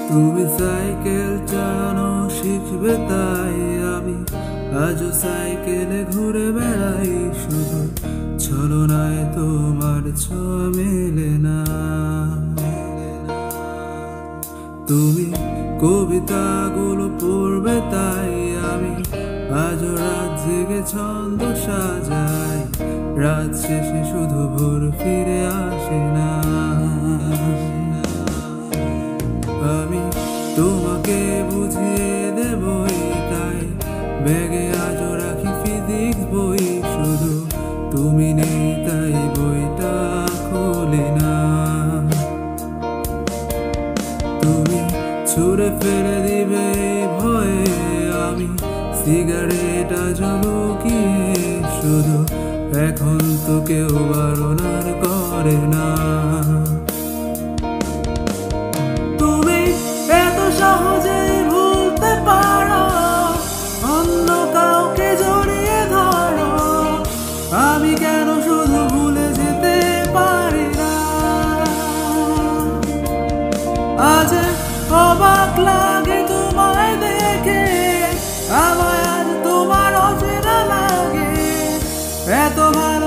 তুমি সাইকেল চালানো শিখবে তাই আমি আজও সাইকেলে ঘুরে বেড়াই, শুধু ছলনায় তোমার ছোঁয়া মেলে না। তুমি কবিতাগুলো পড়বে তাই আমি আজও রাত জেগে ছন্দ সাজাই, রাত শেষে শুধু ভোর ফিরে আসে না। আমি তোমাকে বুঝিয়ে দেবই তাই ব্যাগে আজও রাখি ফিজিক্স বই, শুধু তুমি নেই তাই বইটা খোলে না। তুমি ছুঁড়ে ফেলে দিবে ভয়ে আমি সিগারেট আজও লুকিয়ে, শুধু এখন তো কেউ বারণ আর করে না। তুমি এত সহজেই ভুলতে পারো, অন্য কাউকে জড়িয়ে ধরো, আমি কেন শুধু ভুলে যেতে পারি না। আজ অবাক লাগে তোমায় দেখে, আমায় আজ তোমার অচেনা লাগে, এত ভালো